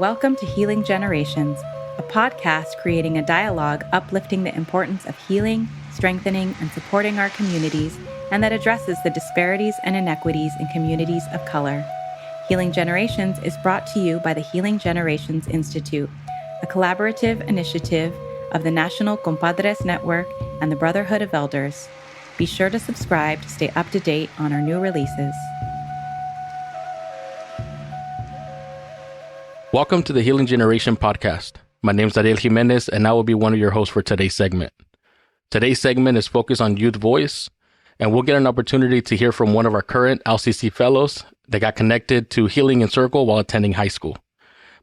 Welcome to Healing Generations, a podcast creating a dialogue uplifting the importance of healing, strengthening, and supporting our communities, and that addresses the disparities and inequities in communities of color. Healing Generations is brought to you by the Healing Generations Institute, a collaborative initiative of the National Compadres Network and the Brotherhood of Elders. Be sure to subscribe to stay up to date on our new releases. Welcome to the Healing Generation podcast. My name is Ariel Jimenez, and I will be one of your hosts for today's segment. Today's segment is focused on youth voice, and we'll get an opportunity to hear from one of our current LCC fellows that got connected to Healing in Circle while attending high school.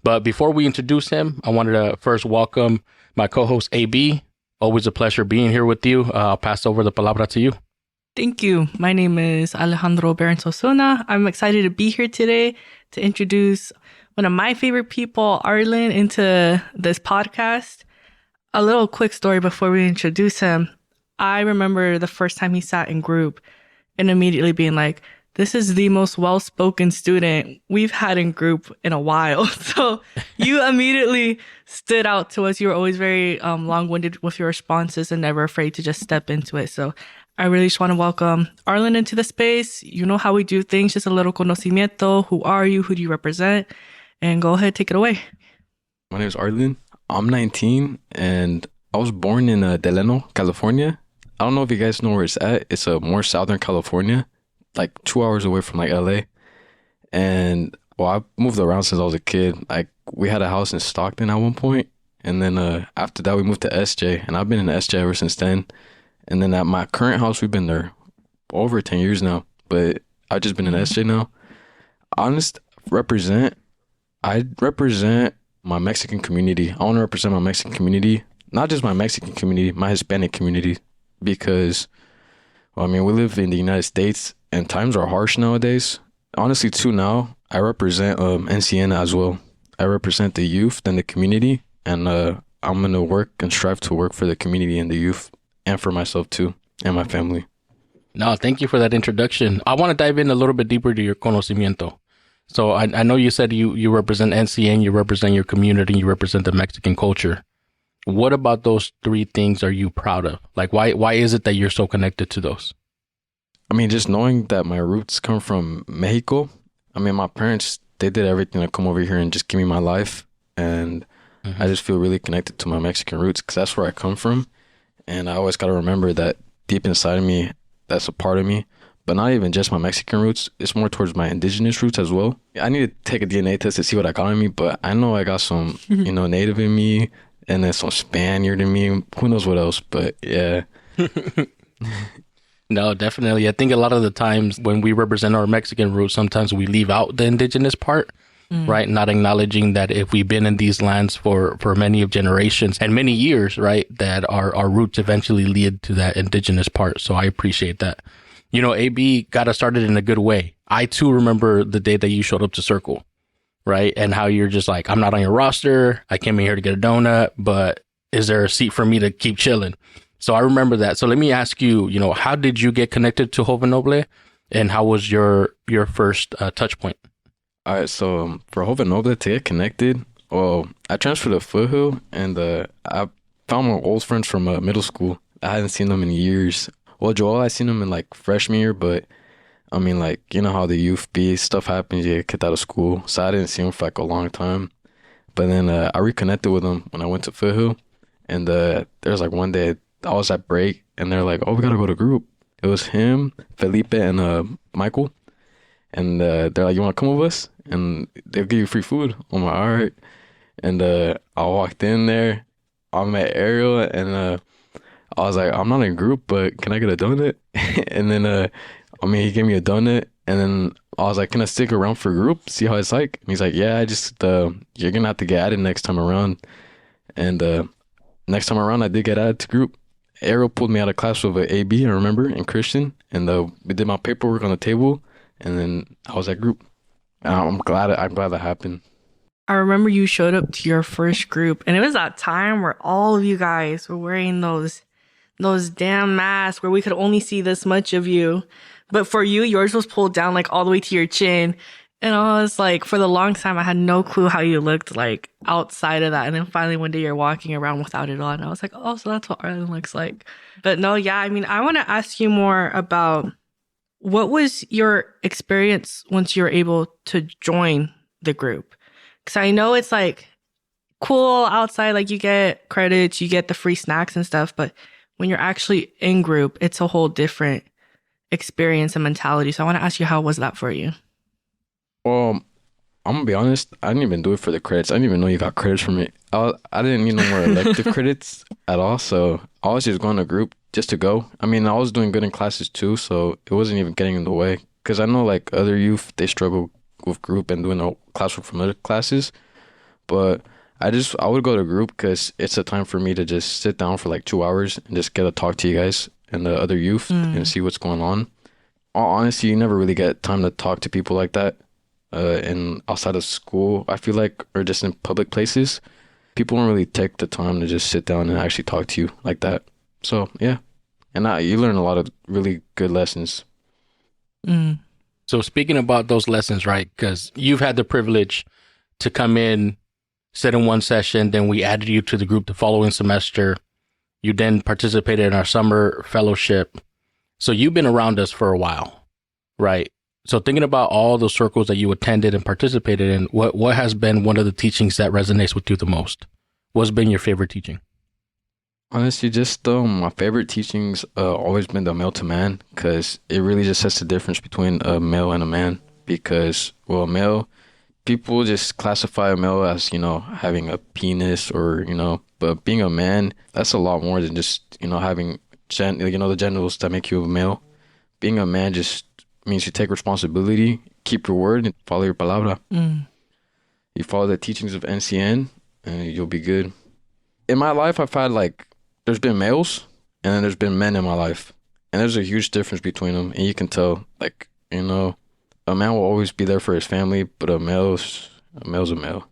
But before we introduce him, I wanted to first welcome my co-host, AB. Always a pleasure being here with you. I'll pass over the palabra to you. Thank you. My name is Alejandro Berensosuna. I'm excited to be here today to introduce one of my favorite people, Arlen, into this podcast. A little quick story before we introduce him. I remember the first time he sat in group and immediately being like, this is the most well-spoken student we've had in group in a while. So you immediately stood out to us. You were always very long-winded with your responses and never afraid to just step into it. So I really just want to welcome Arlen into the space. You know how we do things, just a little conocimiento. Who are you? Who do you represent? And go ahead, take it away. My name is Arlen. I'm 19 and I was born in Delano, California. I don't know if you guys know where it's at. It's more southern California, like 2 hours away from like LA. And well, I moved around since I was a kid. Like we had a house in Stockton at one point, and then after that we moved to SJ, and I've been in SJ ever since then. And then at my current house, we've been there over 10 years now, but I've just been in SJ now. I represent my Mexican community. I want to represent my Mexican community, not just my Mexican community, my Hispanic community, because, well, I mean, we live in the United States and times are harsh nowadays. Honestly, too, now I represent NCN as well. I represent the youth and the community, and I'm going to work and strive to work for the community and the youth and for myself too and my family. No, thank you for that introduction. I want to dive in a little bit deeper to your conocimiento. So I know you said you represent NCN, you represent your community, you represent the Mexican culture. What about those three things are you proud of? Like, why is it that you're so connected to those? I mean, just knowing that my roots come from Mexico. I mean, my parents, they did everything to come over here and just give me my life. And I just feel really connected to my Mexican roots because that's where I come from. And I always got to remember that deep inside of me, that's a part of me. But not even just my Mexican roots. It's more towards my indigenous roots as well. I need to take a DNA test to see what I got in me, but I know I got some, native in me and then some Spaniard in me. Who knows what else, but yeah. No, definitely. I think a lot of the times when we represent our Mexican roots, sometimes we leave out the indigenous part, right? Not acknowledging that if we've been in these lands for many of generations and many years, right, that our roots eventually lead to that indigenous part. So I appreciate that. You know, AB got us started in a good way. I, too, remember the day that you showed up to Circle, right? And how you're just like, I'm not on your roster. I came in here to get a donut, but is there a seat for me to keep chilling? So I remember that. So let me ask you, how did you get connected to Joven Noble? And how was your first touch point? All right, so for Joven Noble to get connected, well, I transferred to Foothill, and I found my old friends from middle school. I hadn't seen them in years. Well, Joel, I seen him in like freshman year, but I mean, like, you know how the youth be, stuff happens, you get kicked out of school. So I didn't see him for like a long time. But then I reconnected with him when I went to Foothill. And there was like one day I was at break and they're like, oh, we got to go to group. It was him, Felipe, and Michael. And they're like, you want to come with us? And they'll give you free food. I'm like, all right. And I walked in there. I met Ariel and I was like, I'm not in a group, but can I get a donut? And then, he gave me a donut. And then I was like, can I stick around for a group? See how it's like? And he's like, yeah, you're going to have to get added next time around. And next time around, I did get added to group. Ariel pulled me out of class with an AB, I remember, and Christian. And we did my paperwork on the table. And then I was at group. And I'm glad that happened. I remember you showed up to your first group, and it was that time where all of you guys were wearing those damn masks where we could only see this much of you. But for you, yours was pulled down like all the way to your chin. And I was like, for the long time, I had no clue how you looked like outside of that. And then finally one day you're walking around without it on. And I was like, oh, so that's what Arlen looks like. But no, yeah, I mean, I want to ask you more about what was your experience once you were able to join the group? Because I know it's like cool outside, like you get credits, you get the free snacks and stuff. But when you're actually in group, it's a whole different experience and mentality. So I want to ask you, how was that for you? Well, I'm gonna be honest. I didn't even do it for the credits. I didn't even know you got credits from it. I didn't need no more elective credits at all. So I was just going to group just to go. I mean, I was doing good in classes too, so it wasn't even getting in the way. Because I know like other youth, they struggle with group and doing the classwork from other classes. But I would go to group because it's a time for me to just sit down for like 2 hours and just get to talk to you guys and the other youth and see what's going on. Honestly, you never really get time to talk to people like that. And outside of school, I feel like, or just in public places, people don't really take the time to just sit down and actually talk to you like that. So yeah, and you learn a lot of really good lessons. So speaking about those lessons, right? Because you've had the privilege to come in, sit in one session, then we added you to the group the following semester. You then participated in our summer fellowship. So you've been around us for a while, right? So thinking about all those circles that you attended and participated in, what has been one of the teachings that resonates with you the most? What's been your favorite teaching? Honestly, just my favorite teachings always been the male to man, because it really just sets the difference between a male and a man. Because, well, male, people just classify a male as, having a penis or, but being a man, that's a lot more than just, having, the genitals that make you a male. Being a man just means you take responsibility, keep your word, and follow your palabra. You follow the teachings of NCN, and you'll be good. In my life, I've had there's been males, and then there's been men in my life, and there's a huge difference between them. And you can tell, a man will always be there for his family, but a male's a male.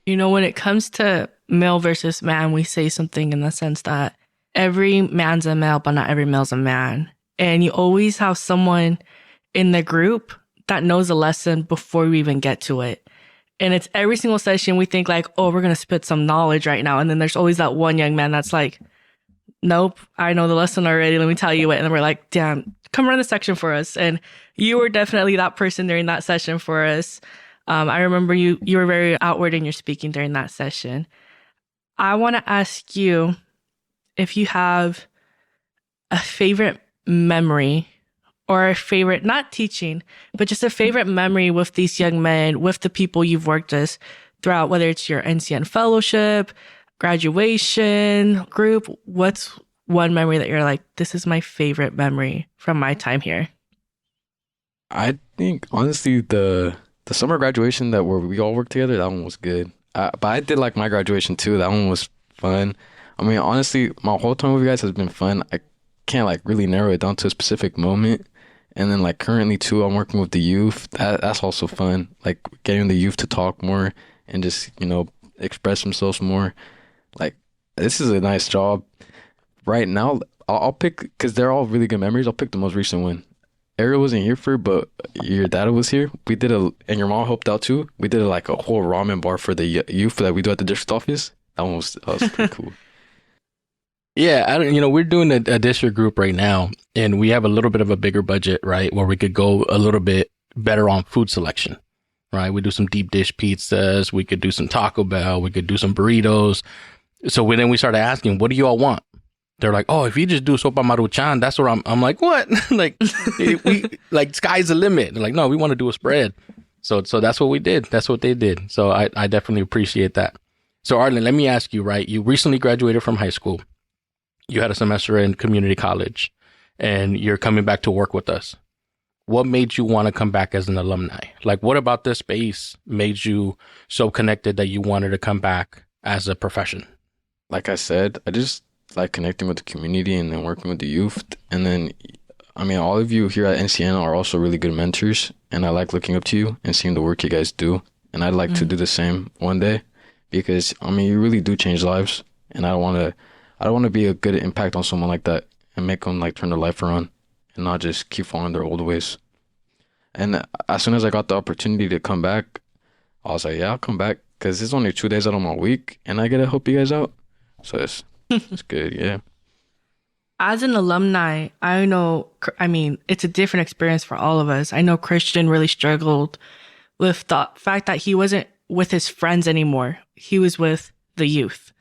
When it comes to male versus man, we say something in the sense that every man's a male, but not every male's a man. And you always have someone in the group that knows a lesson before we even get to it. And it's every single session we think like, oh, we're going to spit some knowledge right now. And then there's always that one young man that's like, nope, I know the lesson already. Let me tell you it. And then we're like, damn, come run the section for us. And you were definitely that person during that session for us. I remember you were very outward in your speaking during that session. I want to ask you if you have a favorite memory or a favorite, not teaching, but just a favorite memory with these young men, with the people you've worked with throughout, whether it's your NCN fellowship, graduation, group. What's one memory that you're like, this is my favorite memory from my time here? I think, honestly, the summer graduation where we all worked together, that one was good. But I did like my graduation too. That one was fun. I mean, honestly, my whole time with you guys has been fun. I can't really narrow it down to a specific moment. And then currently too, I'm working with the youth. That's also fun. Getting the youth to talk more and just, express themselves more. This is a nice job. Right now, I'll pick, because they're all really good memories, I'll pick the most recent one. Ariel wasn't here but your dad was here. We did and your mom helped out too. We did a whole ramen bar for the youth that we do at the district office. That was pretty cool. Yeah, we're doing a district group right now, and we have a little bit of a bigger budget, right, where we could go a little bit better on food selection, right? We do some deep dish pizzas, we could do some Taco Bell, we could do some burritos. So then we started asking, what do you all want? They're like, oh, if you just do sopa maruchan, that's where I'm like, what? Sky's the limit. They're like, no, we want to do a spread. So that's what we did. That's what they did. So I definitely appreciate that. So Arlen, let me ask you, right? You recently graduated from high school. You had a semester in community college, and you're coming back to work with us. What made you want to come back as an alumni? What about this space made you so connected that you wanted to come back as a profession? Like I said, I just like connecting with the community and then working with the youth. And then, all of you here at NCN are also really good mentors, and I like looking up to you and seeing the work you guys do. And I'd like to do the same one day, because, you really do change lives, and I don't want to be a good impact on someone like that and make them turn their life around and not just keep following their old ways. And as soon as I got the opportunity to come back, I was like, yeah, I'll come back because it's only 2 days out of my week and I get to help you guys out. So it's good, yeah. As an alumni, I know, I mean, it's a different experience for all of us. I know Christian really struggled with the fact that he wasn't with his friends anymore. He was with the youth.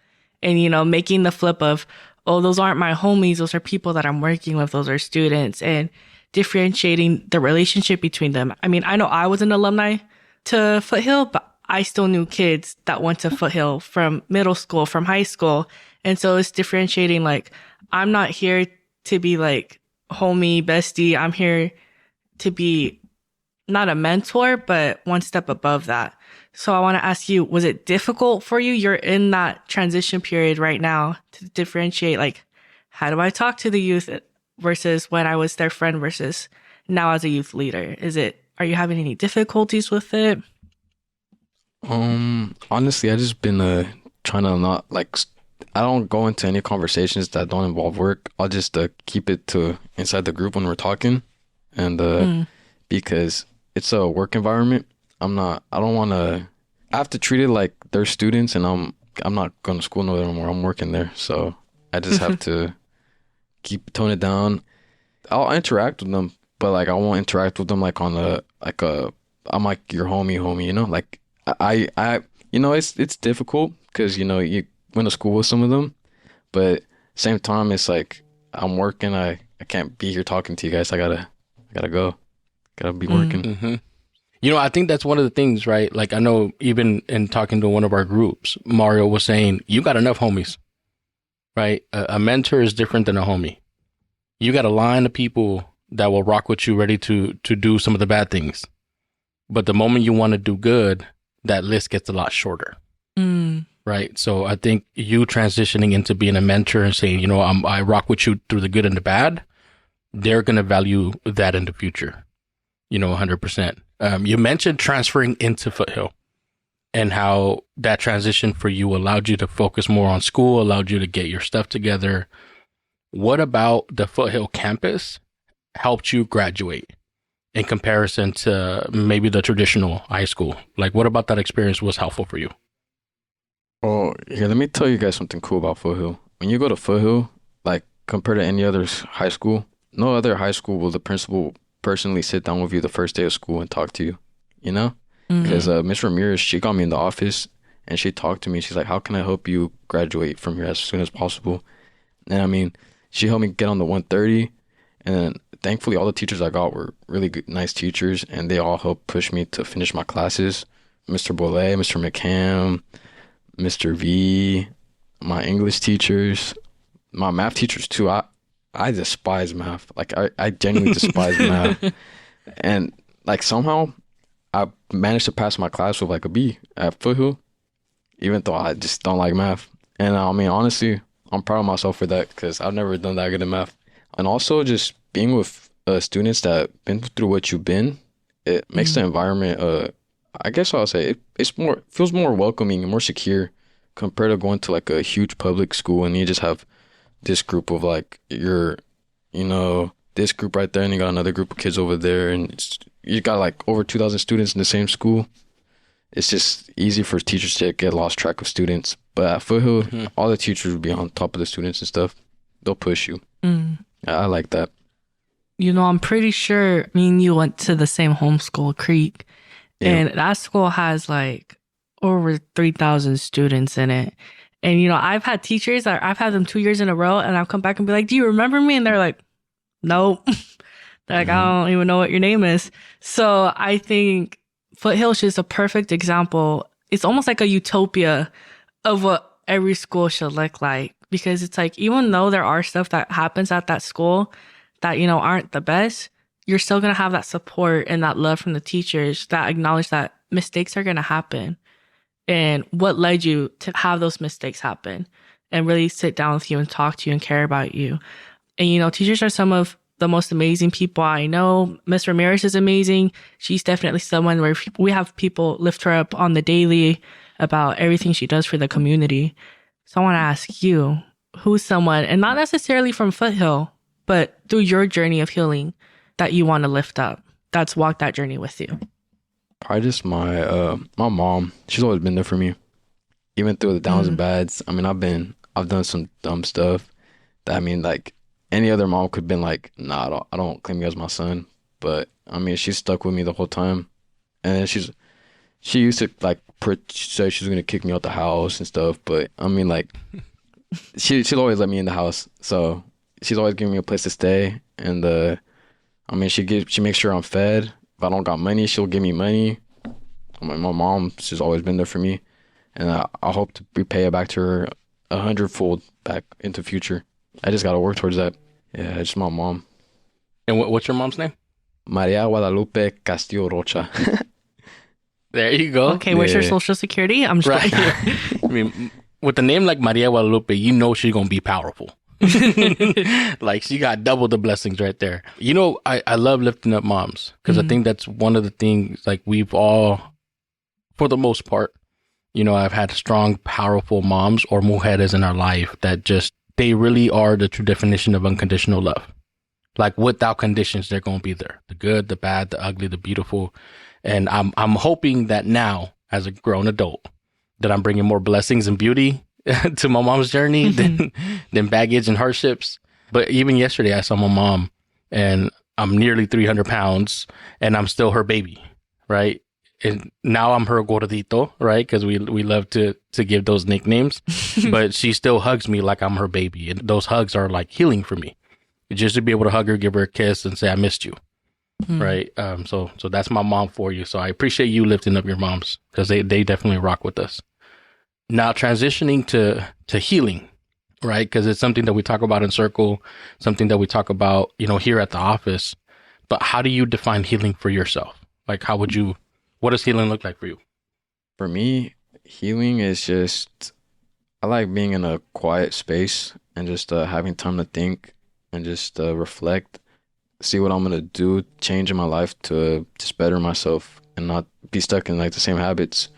And, making the flip of, oh, those aren't my homies. Those are people that I'm working with. Those are students. And differentiating the relationship between them. I mean, I know I was an alumni to Foothill, but I still knew kids that went to Foothill from middle school, from high school. And so it's differentiating, like, I'm not here to be like homie, bestie. I'm here to be not a mentor, but one step above that. So I want to ask you, was it difficult for you? You're in that transition period right now to differentiate, like, how do I talk to the youth versus when I was their friend versus now as a youth leader? Are you having any difficulties with it? Honestly, I just been trying to not like I don't go into any conversations that don't involve work. I'll just keep it to inside the group when we're talking, and because it's a work environment, I don't want to. I have to treat it like they're students, and I'm not going to school no more. I'm working there, so I just have to tone it down. I'll interact with them, but like I won't interact with them like on I'm like your homie, like I it's difficult because you went to school with some of them, but same time it's like I'm working. I can't be here talking to you guys. I gotta go. Gotta be working. Mm-hmm. I think that's one of the things, right? Like I know even in talking to one of our groups, Mario was saying, you got enough homies, right? A mentor is different than a homie. You got a line of people that will rock with you, ready to do some of the bad things. But the moment you want to do good, that list gets a lot shorter. Right. So I think you transitioning into being a mentor and saying, I rock with you through the good and the bad, they're going to value that in the future, 100%. You mentioned transferring into Foothill and how that transition for you allowed you to focus more on school, allowed you to get your stuff together. What about the Foothill campus helped you graduate in comparison to maybe the traditional high school? Like, what about that experience was helpful for you? Oh, here, let me tell you guys something cool about Foothill. When you go to Foothill, like compared to any other high school, no other high school will the principal personally sit down with you the first day of school and talk to you, Because Miss Ramirez, she got me in the office and she talked to me. She's like, how can I help you graduate from here as soon as possible? And I mean, she helped me get on the 130. And thankfully, all the teachers I got were really good, nice teachers. And they all helped push me to finish my classes. Mr. Bolet, Mr. McCam, Mr. V, my English teachers, my math teachers too. I despise math. Like I genuinely despise math. And like somehow I managed to pass my class with like a B at Foothill, even though I just don't like math. And I mean, honestly, I'm proud of myself for that because I've never done that good in math. And also just being with students that been through what you've been, it makes the environment I guess I'll say feels more welcoming and more secure compared to going to like a huge public school and you just have this group of like this group right there and you got another group of kids over there and you got like over 2,000 students in the same school. It's just easy for teachers to get lost track of students. But at Foothill, all the teachers will be on top of the students and stuff. They'll push you. I like that. I'm pretty sure me and you went to the same homeschool, Creek. And that school has like over 3,000 students in it. And, I've had teachers that I've had them 2 years in a row and I'll come back and be like, do you remember me? And they're like, nope. They're like, I don't even know what your name is. So I think Foothill is just a perfect example. It's almost like a utopia of what every school should look like. Because it's like, even though there are stuff that happens at that school that, aren't the best, you're still going to have that support and that love from the teachers that acknowledge that mistakes are going to happen and what led you to have those mistakes happen and really sit down with you and talk to you and care about you. And, teachers are some of the most amazing people I know. Miss Ramirez is amazing. She's definitely someone where we have people lift her up on the daily about everything she does for the community. So I want to ask you, who's someone, and not necessarily from Foothill, but through your journey of healing, that you want to lift up? that's walked that journey with you? Probably just my mom. She's always been there for me, even through the downs and bads. I mean, I've done some dumb stuff that, I mean, like any other mom could have been like, nah, I don't claim you as my son. But I mean, she stuck with me the whole time, and then she used to like say she was gonna kick me out the house and stuff. But I mean, like she'll always let me in the house, so she's always giving me a place to stay. And I mean, she makes sure I'm fed. If I don't got money, she'll give me money. I mean, my mom, she's always been there for me, and I hope to repay it back to her 100-fold back into future. I just gotta work towards that. Yeah, it's my mom. And what's your mom's name? Maria Guadalupe Castillo Rocha. There you go. Okay, where's her social security? I'm just Right. I mean, with a name like Maria Guadalupe, you know she's gonna be powerful. Like, she got double the blessings right there. You know, I love lifting up moms, because I think that's one of the things, like, we've all, for the most part, you know, I've had strong, powerful moms or mujeres in our life that just, they really are the true definition of unconditional love. Like, without conditions, they're going to be there. The good, the bad, the ugly, the beautiful. And I'm hoping that now, as a grown adult, that I'm bringing more blessings and beauty to my mom's journey than baggage and hardships. But even yesterday, I saw my mom, and I'm nearly 300 pounds, and I'm still her baby, right? And now I'm her gordito, right? Because we love to give those nicknames. But she still hugs me like I'm her baby. And those hugs are like healing for me. Just to be able to hug her, give her a kiss, and say, I missed you. Right. So that's my mom for you. So I appreciate you lifting up your moms, because they definitely rock with us. Now, transitioning to healing, right? Because it's something that we talk about in Circle, something that we talk about, you know, here at the office. But how do you define healing for yourself? Like, what does healing look like for you? For me, healing is just, I like being in a quiet space and just having time to think and just reflect, see what I'm going to do, change in my life to just better myself and not be stuck in like the same habits.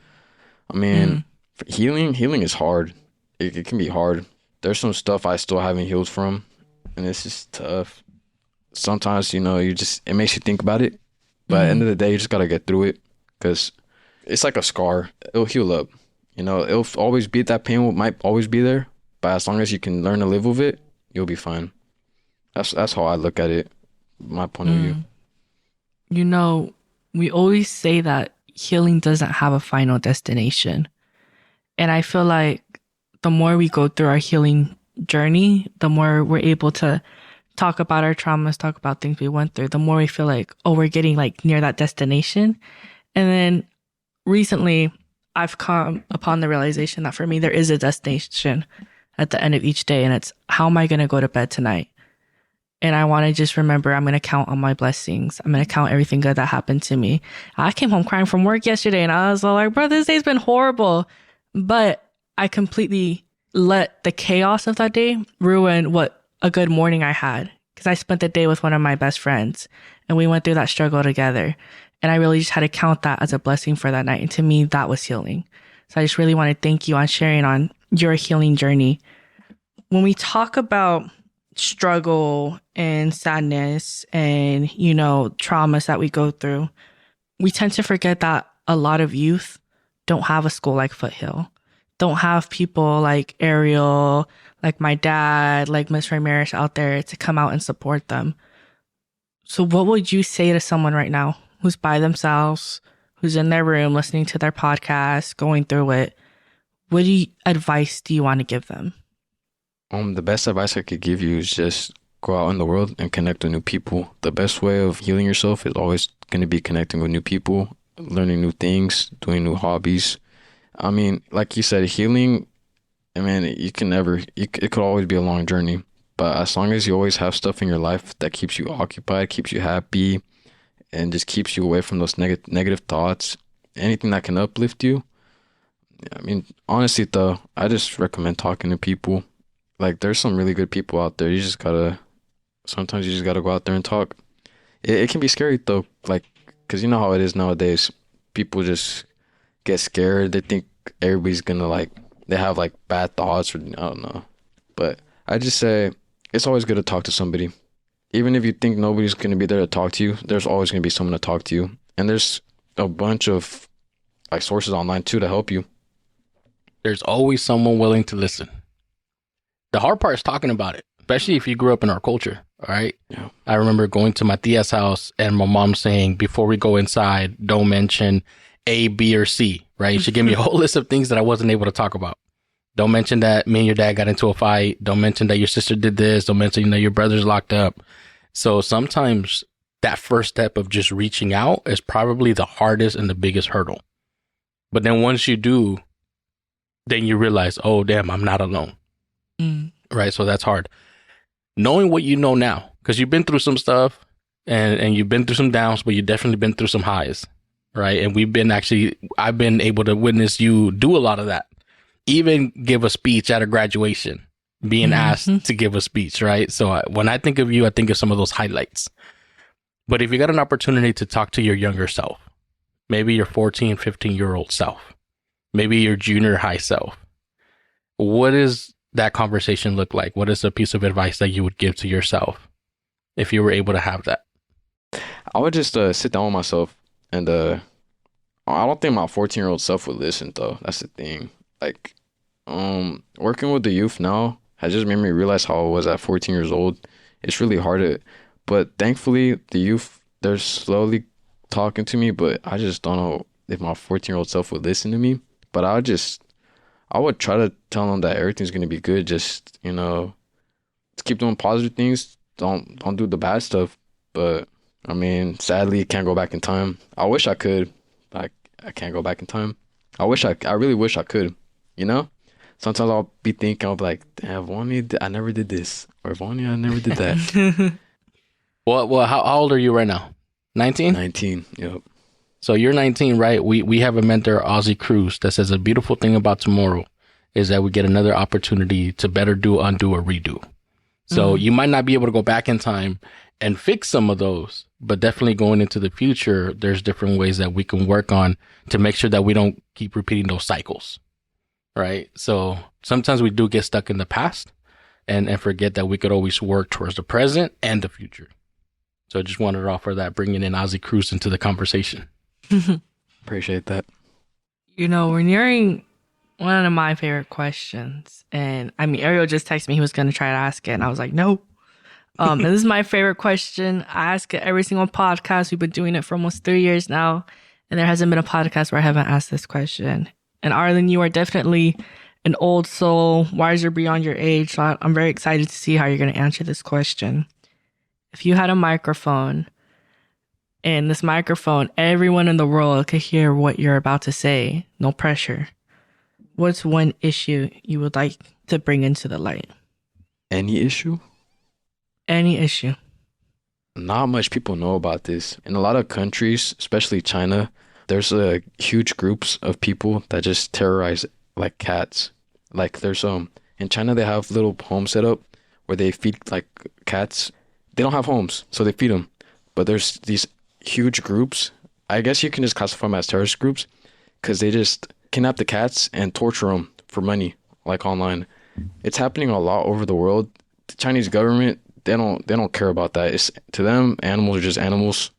I mean, healing is hard. It can be hard. There's some stuff I still haven't healed from, and it's just tough. Sometimes, you know, it makes you think about it, but at the end of the day, you just got to get through it, because it's like a scar. It'll heal up. You know, it'll always be, that pain might always be there, but as long as you can learn to live with it, you'll be fine. That's how I look at it, my point of view. You know, we always say that healing doesn't have a final destination. And I feel like the more we go through our healing journey, the more we're able to talk about our traumas, talk about things we went through, the more we feel like, oh, we're getting like near that destination. And then recently I've come upon the realization that for me, there is a destination at the end of each day. And it's, how am I going to go to bed tonight? And I want to just remember, I'm going to count on my blessings. I'm going to count everything good that happened to me. I came home crying from work yesterday, and I was like, bro, this day's been horrible. But I completely let the chaos of that day ruin what a good morning I had, because I spent the day with one of my best friends, and we went through that struggle together. And I really just had to count that as a blessing for that night. And to me, that was healing. So I just really want to thank you on sharing on your healing journey. When we talk about struggle and sadness and, you know, traumas that we go through, we tend to forget that a lot of youth don't have a school like Foothill, don't have people like Ariel, like my dad, like Miss Ramirez out there to come out and support them. So what would you say to someone right now who's by themselves, who's in their room listening to their podcast, going through it? What advice do you want to give them? The best advice I could give you is just go out in the world and connect with new people. The best way of healing yourself is always going to be connecting with new people, learning new things, doing new hobbies. I mean, like you said, healing, I mean, it could always be a long journey. But as long as you always have stuff in your life that keeps you occupied, keeps you happy, and just keeps you away from those negative thoughts, anything that can uplift you. I mean, honestly, though, I just recommend talking to people. Like, there's some really good people out there. Sometimes you just gotta go out there and talk. It can be scary, though, like, because you know how it is nowadays. People just get scared. They think everybody's gonna, like, they have, like, bad thoughts, or I don't know. But I just say, it's always good to talk to somebody. even if you think nobody's going to be there to talk to you, there's always going to be someone to talk to you. And there's a bunch of like sources online too to help you. There's always someone willing to listen. The hard part is talking about it, especially if you grew up in our culture. All right. Yeah. I remember going to my tia's house and my mom saying, before we go inside, don't mention A, B, or C, right? She gave me a whole list of things that I wasn't able to talk about. Don't mention that me and your dad got into a fight. Don't mention that your sister did this. Don't mention, your brother's locked up. So sometimes that first step of just reaching out is probably the hardest and the biggest hurdle. But then once you do, then you realize, oh, damn, I'm not alone. Right. So that's hard. Knowing what you know now, because you've been through some stuff and you've been through some downs, but you've definitely been through some highs. Right. And I've been able to witness you do a lot of that. Even give a speech at a graduation, being asked to give a speech. Right. So when I think of you, I think of some of those highlights. But if you got an opportunity to talk to your younger self, maybe your 14, 15-year-old self, maybe your junior high self, what does that conversation look like? What is a piece of advice that you would give to yourself if you were able to have that? I would just sit down with myself, and I don't think my 14-year-old self would listen though. That's the thing. Like, working with the youth now has just made me realize how I was at 14 years old. It's really hard but thankfully the youth, they're slowly talking to me, but I just don't know if my 14-year-old self would listen to me. But I would try to tell them that everything's going to be good. Just, keep doing positive things. Don't do the bad stuff. But I mean, sadly, can't go back in time. I wish I could. I can't go back in time. I really wish I could, Sometimes I'll be thinking, I'll be like, damn, if only I never did this. Or if only I never did that. Well, how old are you right now? 19? 19, yep. So you're 19, right? We have a mentor, Ozzy Cruz, that says a beautiful thing about tomorrow is that we get another opportunity to better do, undo, or redo. So you might not be able to go back in time and fix some of those, but definitely going into the future, there's different ways that we can work on to make sure that we don't keep repeating those cycles, right? So sometimes we do get stuck in the past and forget that we could always work towards the present and the future. So I just wanted to offer that, bringing in Ozzy Cruz into the conversation. Appreciate that. We're nearing one of my favorite questions. And I mean, Ariel just texted me he was going to try to ask it. And I was like, no. And this is my favorite question. I ask it every single podcast. We've been doing it for almost 3 years now. And there hasn't been a podcast where I haven't asked this question. And Arlen, you are definitely an old soul, wiser beyond your age. So I'm very excited to see how you're going to answer this question. If you had a microphone, and this microphone, everyone in the world could hear what you're about to say, no pressure, what's one issue you would like to bring into the light? Any issue? Any issue. Not much people know about this. In a lot of countries, especially China, there's huge groups of people that just terrorize like cats. Like there's in China they have little homes set up where they feed like cats. They don't have homes, so they feed them. But there's these huge groups. I guess you can just classify them as terrorist groups because they just kidnap the cats and torture them for money, like online. It's happening a lot over the world. The Chinese government, they don't care about that. It's to them, animals are just animals.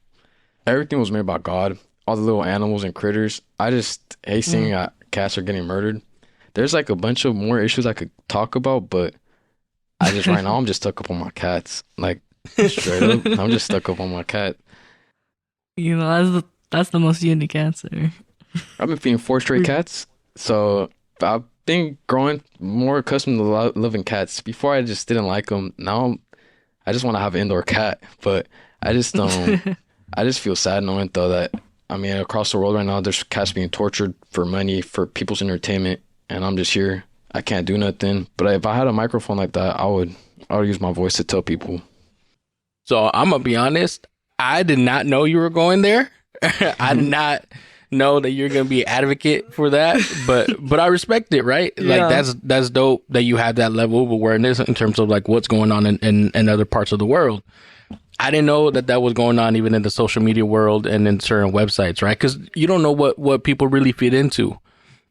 Everything was made by God. All the little animals and critters. I just hate seeing cats are getting murdered. There's like a bunch of more issues I could talk about, but right now I'm just stuck up on my cats. Like straight up, I'm just stuck up on my cat. That's the most unique answer. I've been feeding 4 stray cats, so I've been growing more accustomed to loving cats. Before I just didn't like them. Now I just want to have an indoor cat, but I just don't. I just feel sad knowing though that across the world right now there's cats being tortured for money for people's entertainment, and I'm just here. I can't do nothing. But if I had a microphone like that, I would use my voice to tell people. So I'm gonna be honest. I did not know you were going there. I did not know that you're gonna be an advocate for that, but I respect it, right? Yeah. Like that's dope that you have that level of awareness in terms of like what's going on in other parts of the world. I didn't know that was going on even in the social media world and in certain websites, right? Because you don't know what people really feed into,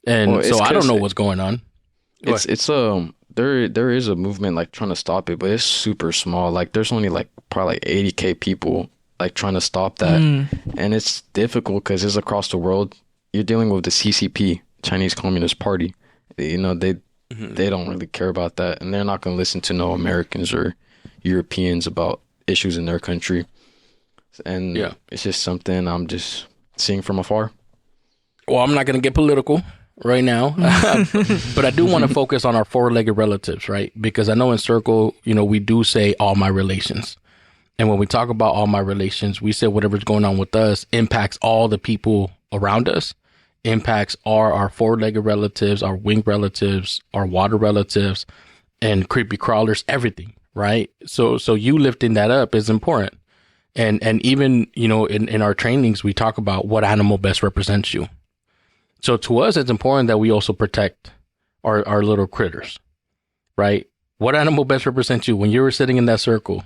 and so I don't know what's going on. It's there is a movement like trying to stop it, but it's super small. Like there's only like probably like 80K people like trying to stop that, and it's difficult because it's across the world. You're dealing with the CCP, Chinese Communist Party. You know, they don't really care about that, and they're not going to listen to no Americans or Europeans about issues in their country. And it's just something I'm just seeing from afar. Well, I'm not going to get political right now, but I do want to focus on our four-legged relatives, right? Because I know in Circle, you know, we do say all my relations. And when we talk about all my relations, we say whatever's going on with us impacts all the people around us, impacts our four-legged relatives, our winged relatives, our water relatives, and creepy crawlers, everything, right? So you lifting that up is important. And even, you know, in our trainings, we talk about what animal best represents you. So to us, it's important that we also protect our little critters, right? What animal best represents you? When you were sitting in that circle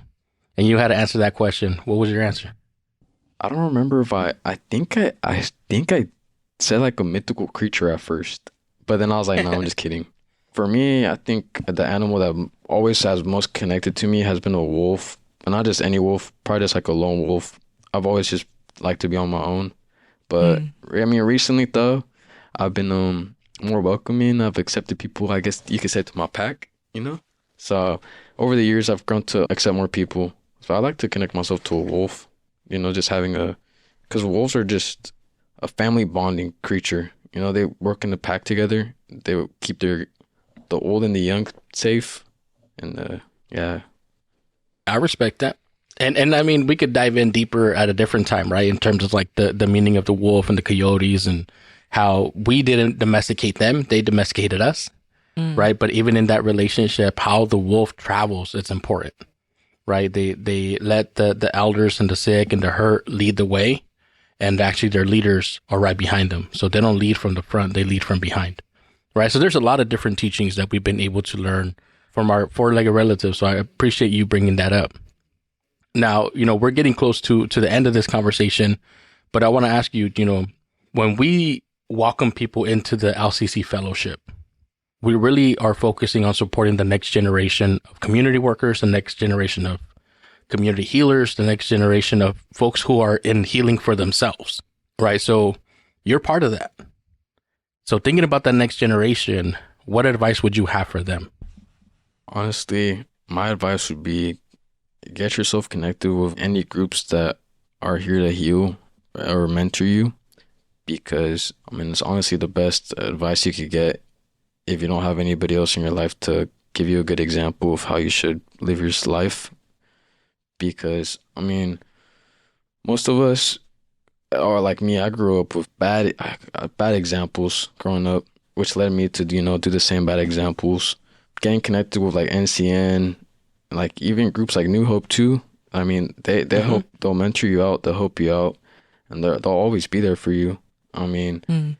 and you had to answer that question, what was your answer? I don't remember if I think I said like a mythical creature at first, but then I was like, no, I'm just kidding. For me, I think the animal that always has most connected to me has been a wolf, but not just any wolf, probably just like a lone wolf. I've always just liked to be on my own. But I mean, recently though, I've been more welcoming. I've accepted people, I guess you could say, to my pack, you know? So over the years, I've grown to accept more people. So I like to connect myself to a wolf, you know, just having because wolves are just a family bonding creature. You know, they work in the pack together. They keep the old and the young safe. And yeah. I respect that. And I mean, we could dive in deeper at a different time, right? In terms of like the meaning of the wolf and the coyotes and how we didn't domesticate them. They domesticated us, right? But even in that relationship, how the wolf travels, it's important, right? They let the elders and the sick and the hurt lead the way. And actually their leaders are right behind them. So they don't lead from the front, they lead from behind, right? So there's a lot of different teachings that we've been able to learn from our four-legged relatives. So I appreciate you bringing that up. Now, you know, we're getting close to the end of this conversation, but I want to ask you, you know, when we welcome people into the LCC fellowship, we really are focusing on supporting the next generation of community workers, the next generation of community healers, the next generation of folks who are in healing for themselves, right? So you're part of that. So thinking about that next generation, what advice would you have for them? Honestly, my advice would be get yourself connected with any groups that are here to heal or mentor you, because I mean, it's honestly the best advice you could get if you don't have anybody else in your life to give you a good example of how you should live your life. Because I mean, most of us, or like me, I grew up with bad examples growing up, which led me to, you know, do the same bad examples. Getting connected with like NCN, like even groups like New Hope too. I mean, they help, they'll mentor you out, they'll help you out, and they'll always be there for you. I mean,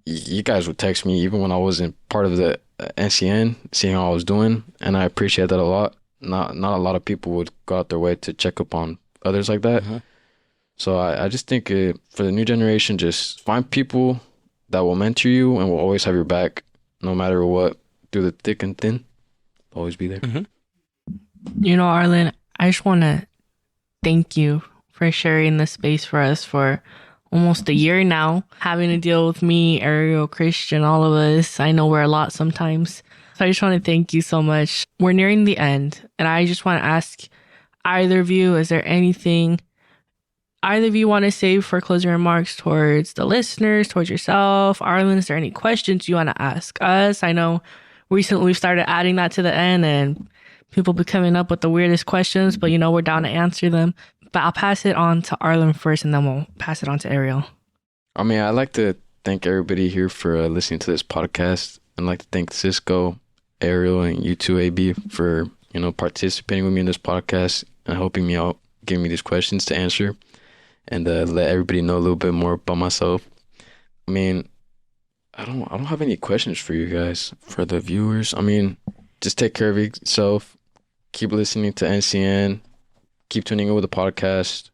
you guys would text me even when I wasn't part of the NCN, seeing how I was doing, and I appreciate that a lot. Not a lot of people would go out their way to check up on others like that. So I just think for the new generation, just find people that will mentor you and will always have your back, no matter what, through the thick and thin. Always be there. You know, Arlen, I just want to thank you for sharing this space for us for almost a year now, having to deal with me, Ariel, Christian, all of us. I know we're a lot sometimes. So I just want to thank you so much. We're nearing the end, and I just want to ask either of you, is there anything either of you want to say for closing remarks towards the listeners, towards yourself? Arlen, is there any questions you want to ask us? I know recently we've started adding that to the end, and people be coming up with the weirdest questions, but you know, we're down to answer them. But I'll pass it on to Arlen first, and then we'll pass it on to Ariel. I mean, I'd like to thank everybody here for listening to this podcast. I'd like to thank Cisco, Ariel, and you too, AB, for, you know, participating with me in this podcast and helping me out, giving me these questions to answer, and let everybody know a little bit more about myself. I mean, I don't have any questions for you guys, for the viewers. I mean, just take care of yourself. Keep listening to NCN. Keep tuning in with the podcast.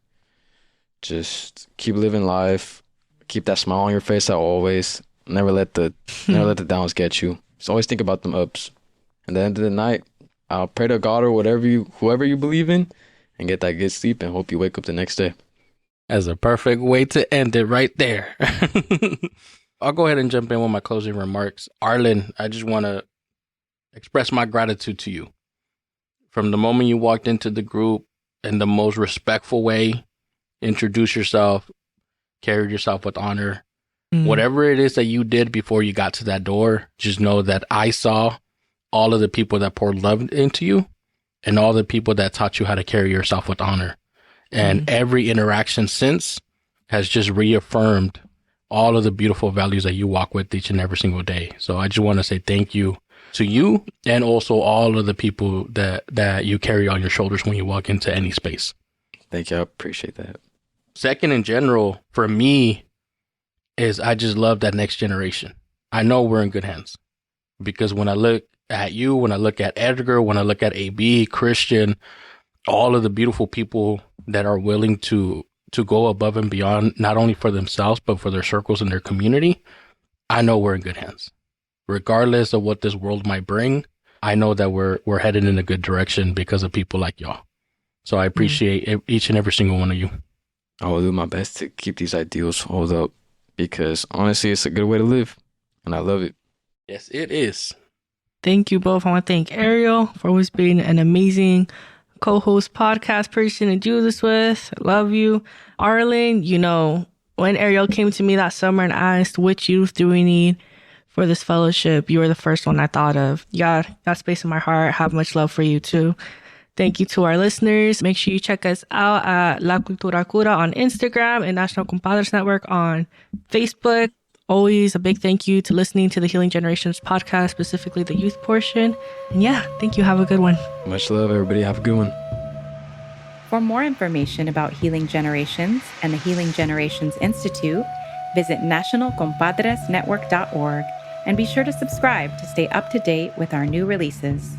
Just keep living life. Keep that smile on your face as always. Never let the downs get you. Just always think about them ups. At the end of the night, I'll pray to God or whoever you believe in, and get that good sleep, and hope you wake up the next day. As a perfect way to end it right there. I'll go ahead and jump in with my closing remarks. Arlen, I just want to express my gratitude to you. From the moment you walked into the group in the most respectful way, introduce yourself, carried yourself with honor. Whatever it is that you did before you got to that door, just know that I saw all of the people that poured love into you and all the people that taught you how to carry yourself with honor. And every interaction since has just reaffirmed all of the beautiful values that you walk with each and every single day. So I just want to say thank you to you and also all of the people that you carry on your shoulders when you walk into any space. Thank you. I appreciate that. Second, in general, for me, is I just love that next generation. I know we're in good hands because when I look at you, when I look at Edgar, when I look at AB, Christian, all of the beautiful people that are willing to go above and beyond, not only for themselves, but for their circles and their community, I know we're in good hands. Regardless of what this world might bring, I know that we're headed in a good direction because of people like y'all. So I appreciate each and every single one of you. I will do my best to keep these ideals hold up because honestly, it's a good way to live and I love it. Yes, it is. Thank you both. I want to thank Ariel for always being an amazing co-host podcast person to do this with. I love you. Arlen, when Ariel came to me that summer and asked which youth do we need for this fellowship, you were the first one I thought of. You got that space in my heart. I have much love for you too. Thank you to our listeners. Make sure you check us out at La Cultura Cura on Instagram and National Compadres Network on Facebook. Always a big thank you to listening to the Healing Generations podcast, specifically the youth portion. And yeah, thank you. Have a good one. Much love, everybody. Have a good one. For more information about Healing Generations and the Healing Generations Institute, visit nationalcompadresnetwork.org and be sure to subscribe to stay up to date with our new releases.